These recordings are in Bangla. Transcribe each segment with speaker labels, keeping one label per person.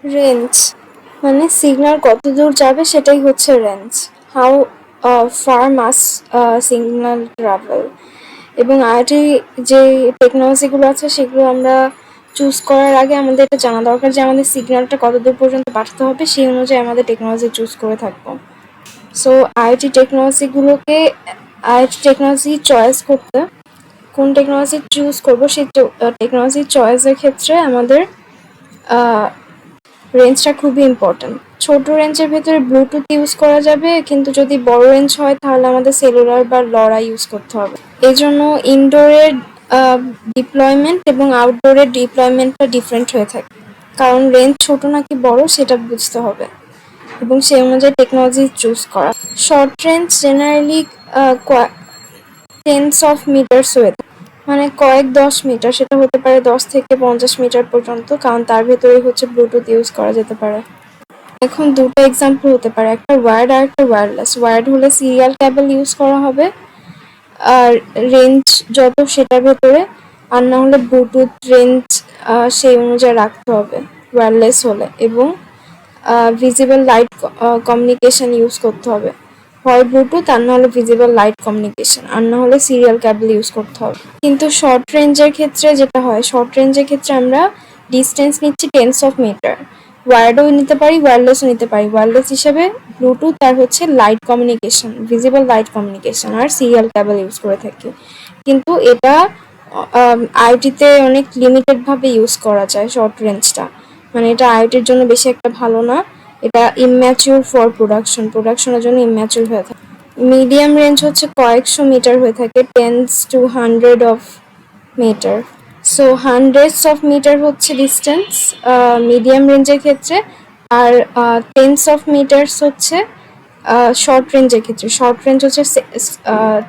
Speaker 1: রেঞ্জ মানে সিগন্যাল কত দূর যাবে সেটাই হচ্ছে range. How far must signal travel. এবং আইটি যে টেকনোলজিগুলো আছে সেগুলো আমরা চুজ করার আগে আমাদের এটা জানা দরকার যে আমাদের সিগন্যালটা কত দূর পর্যন্ত পাঠাতে হবে, সেই অনুযায়ী আমাদের টেকনোলজি চুজ করে থাকবো। সো আইটি টেকনোলজি চয়েস করতে, কোন টেকনোলজি চুজ করবো সেই টেকনোলজি চয়েসের ক্ষেত্রে আমাদের রেঞ্জটা খুবই ইম্পর্ট্যান্ট। ছোট রেঞ্জের ভেতরে ব্লুটুথ ইউজ করা যাবে, কিন্তু যদি বড় রেঞ্জ হয় তাহলে আমাদের সেলুলার বা লরা ইউজ করতে হবে। এই জন্য ইনডোরের ডিপ্লয়মেন্ট এবং আউটডোরের ডিপ্লয়মেন্টটা ডিফারেন্ট হয়ে থাকে, কারণ রেঞ্জ ছোট নাকি বড় সেটা বুঝতে হবে এবং সেই অনুযায়ী টেকনোলজি চুজ করা। Short range generally tens of metres হয়ে থাকে, মানে কয়েক 10 মিটার, সেটা হতে পারে 10 থেকে 50 মিটার পর্যন্ত, কারণ তার ভেতরে হচ্ছে ব্লুটুথ ইউজ করা যেতে পারে। এখন দুটো এক্সাম্পল হতে পারে, একটা ওয়ার্ড আর একটা ওয়্যারলেস। ওয়ার্ড হলে সিরিয়াল কেবল ইউজ করা হবে আর রেঞ্জ যত সেটার ভেতরে, আর না হলে ব্লুটুথ রেঞ্জ সেই অনুযায়ী রাখতে হবে ওয়্যারলেস হলে, এবং ভিজিবল লাইট কমিউনিকেশন ইউজ করতে হবে, হয় ব্লুটুথ আর না হলে ভিজিবল লাইট কমিউনিকেশন, আর না হলে সিরিয়াল কেবল ইউজ করতে হবে। কিন্তু শর্ট রেঞ্জের ক্ষেত্রে যেটা হয়, শর্ট রেঞ্জের ক্ষেত্রে আমরা ডিস্টেন্স নিচ্ছি টেন্স অফ মিটার, ওয়ার্ডও নিতে পারি ওয়্যারলেসও নিতে পারি। ওয়্যারলেস হিসেবে ব্লুটুথ আর হচ্ছে light communication, visible light communication আর সিরিয়াল কেবল ইউজ করে থাকি। কিন্তু এটা আইটিতে অনেক লিমিটেডভাবে ইউজ করা যায় শর্ট রেঞ্জটা, মানে এটা আইটির জন্য বেশি একটা ভালো না, এটা ইম্যাচিউর ফর প্রোডাকশনের জন্য ইম্যাচিউর হয়ে থাকে। মিডিয়াম রেঞ্জ হচ্ছে কয়েকশো মিটার হয়ে থাকে, tens to hundred of metre. So hundreds of metre হচ্ছে ডিস্টেন্স মিডিয়াম রেঞ্জের ক্ষেত্রে, আর টেন্স অফ মিটার্স হচ্ছে শর্ট রেঞ্জের ক্ষেত্রে। শর্ট রেঞ্জ হচ্ছে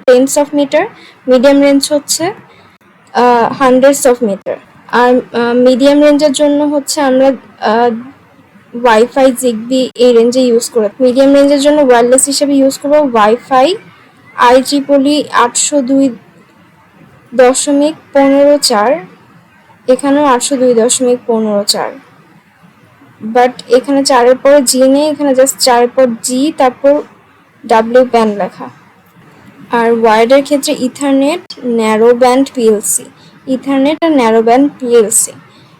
Speaker 1: tens of metre, medium range হচ্ছে হান্ড্রেডস অফ মিটার। আর মিডিয়াম রেঞ্জের জন্য হচ্ছে আমরা ওয়াইফাই জিগবি এই রেঞ্জে ইউজ করে। মিডিয়াম রেঞ্জের জন্য ওয়্যারলেস হিসেবে ইউজ করবো ওয়াইফাই IEEE 802.15.4, এখানেও 802.15.4, বাট এখানে 4-এর পরে জি নেই, এখানে জাস্ট 4-এর পর জি তারপর ডাব্লিউ ব্যান্ড লেখা। আর ওয়ার্ডের ক্ষেত্রে Ethernet, narrow band PLC, Ethernet আর narrow band PLC।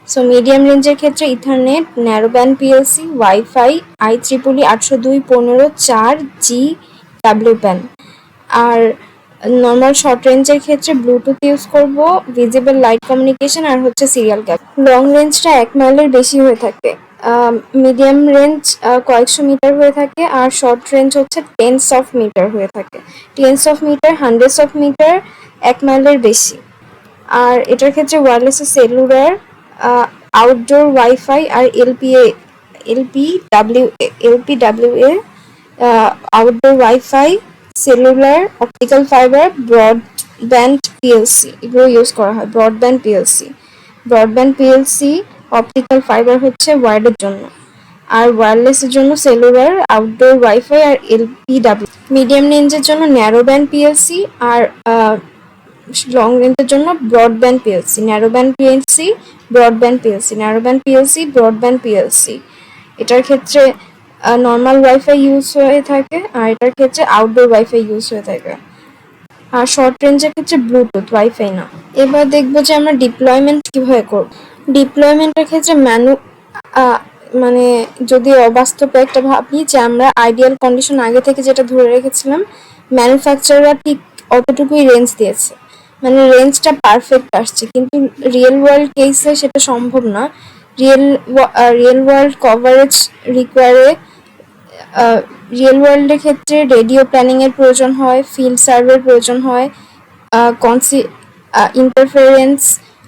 Speaker 1: So medium রেঞ্জের ক্ষেত্রে Ethernet, narrow band PLC, WiFi IEEE 802.15.4G, W band. আর নর্মাল শর্ট রেঞ্জের ক্ষেত্রে ব্লুটুথ ইউজ করব, ভিজিবল লাইট কমিউনিকেশন আর হচ্ছে সিরিয়াল কেবল। লং রেঞ্জটা 1 মাইলের বেশি হয়ে থাকে, মিডিয়াম রেঞ্জ কয়েকশো মিটার হয়ে থাকে, আর শর্ট রেঞ্জ হচ্ছে টেন্স অফ মিটার হয়ে থাকে। Tens of metre, hundreds of metre, 1 মাইলের বেশি। আর এটার ক্ষেত্রে ওয়্যারলেস সেলুলার, আউটডোর ওয়াইফাই আর LPWA, outdoor WiFi, cellular, optical fibre, broadband PLC এগুলো ইউজ করা হয়। ব্রডব্যান্ড PLC, অপটিক্যাল ফাইবার হচ্ছে ওয়ার্ডের জন্য, আর ওয়্যারলেসের জন্য সেলুলার, আউটডোর ওয়াইফাই আর LPW। মিডিয়াম রেঞ্জের জন্য ন্যারো ব্যান্ড PLC, আর লং রেঞ্জের জন্য broadband PLC, narrow band PLC, broadband PLC, narrow band PLC, broadband PLC। এটার ক্ষেত্রে নর্মাল ওয়াইফাই ইউজ হয়ে থাকে, আর এটার ক্ষেত্রে আউটডোর ওয়াইফাই ইউজ হয়ে থাকে। আর শর্ট রেঞ্জের ক্ষেত্রে ব্লুটুথ, ওয়াইফাই না। এবার দেখবো যে আমরা ডিপ্লয়মেন্ট কিভাবে করব। ডিপ্লয়মেন্টের ক্ষেত্রে মানে যদি অবাস্তব একটা ভাবি যে আমরা আইডিয়াল কন্ডিশন আগে থেকে যেটা ধরে রেখেছিলাম, ম্যানুফ্যাকচারাররা ঠিক অতটুকুই রেঞ্জ দিয়েছে, মানে রেঞ্জটা পারফেক্ট আসছে, কিন্তু রিয়েল ওয়ার্ল্ড কেসে সেটা সম্ভব না। রিয়েল ওয়ার্ল্ড কভারেজ রিকোয়ারে, রিয়েল ওয়ার্ল্ডের ক্ষেত্রে রেডিও প্ল্যানিংয়ের প্রয়োজন হয়, ফিল্ড সার্ভের প্রয়োজন হয়, ইন্টারফারেন্স,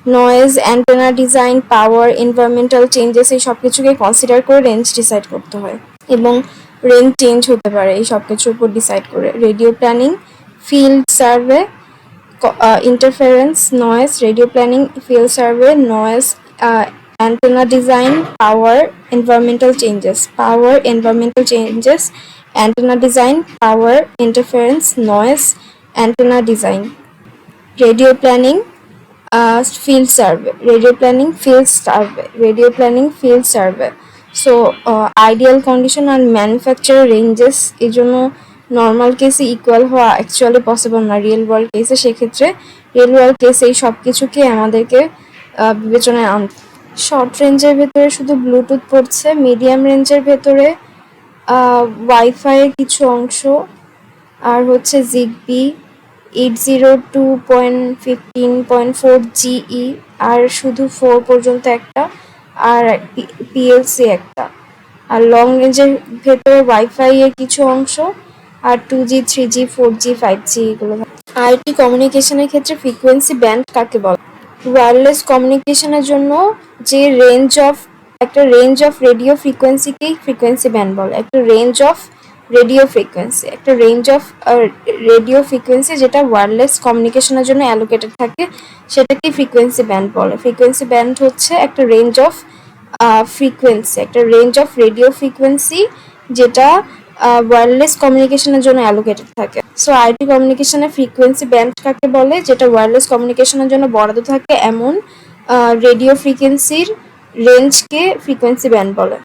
Speaker 1: নয়েজ, অ্যান্টেনা ডিজাইন, পাওয়ার, এনভায়রনমেন্টাল চেঞ্জেস, এই সব কিছুকে কনসিডার করে রেঞ্জ ডিসাইড করতে হয়, এবং রেঞ্জ চেঞ্জ হতে পারে এই সব কিছুর উপর ডিসাইড করে। Radio planning, field survey, interference, noise, radio planning, field survey, noise, antenna design, power, environmental changes, antenna design, power, interference, noise, antenna design, radio planning, field survey, radio planning, field survey, so ideal condition আর ম্যানুফ্যাকচারার রেঞ্জেস এই জন্য নর্মাল কেসে ইকুয়াল হওয়া অ্যাকচুয়ালি পসিবল না রিয়েল ওয়ার্ল্ড কেসে। সেক্ষেত্রে রিয়েল ওয়ার্ল্ড কেসে এই সব কিছুকে আমাদেরকে বিবেচনায় আনতে। শর্ট রেঞ্জের ভেতরে শুধু ব্লুটুথ পড়ছে, মিডিয়াম রেঞ্জের ভেতরে ওয়াইফাইয়ের কিছু অংশ, আর হচ্ছে জিগবি 802.15.4 জিই, আর শুধু 4 পর্যন্ত একটা, আর পিএলসি একটা। আর লং রেঞ্জের ভেতরে ওয়াইফাই এর কিছু অংশ, আর 2G 3G 4G 5G এগুলো। আইটি কমিউনিকেশনের ক্ষেত্রে ফ্রিকোয়েন্সি ব্যান্ড কাকে বলে? ওয়্যারলেস কমিউনিকেশনের জন্য যে একটা রেঞ্জ অফ রেডিও ফ্রিকোয়েন্সিকেই ফ্রিকোয়েন্সি ব্যান্ড বলে। একটা রেঞ্জ অফ রেডিও ফ্রিকোয়েন্সি যেটা ওয়্যারলেস কমিউনিকেশনের জন্য অ্যালোকেটেড থাকে সেটাকেই ফ্রিকোয়েন্সি ব্যান্ড বলে। ফ্রিকোয়েন্সি ব্যান্ড হচ্ছে একটা রেঞ্জ অফ রেডিও ফ্রিকোয়েন্সি যেটা ওয়্যারলেস কমিউনিকেশনের জন্য অ্যালোকেটেড থাকে। সো আইটি কমিউনিকেশনের ফ্রিকোয়েন্সি ব্যান্ড কাকে বলে? যেটা ওয়্যারলেস কমিউনিকেশনের জন্য বরাদ্দ থাকে এমন রেডিও ফ্রিকোয়েন্সির রেঞ্জকে ফ্রিকোয়েন্সি ব্যান্ড বলে।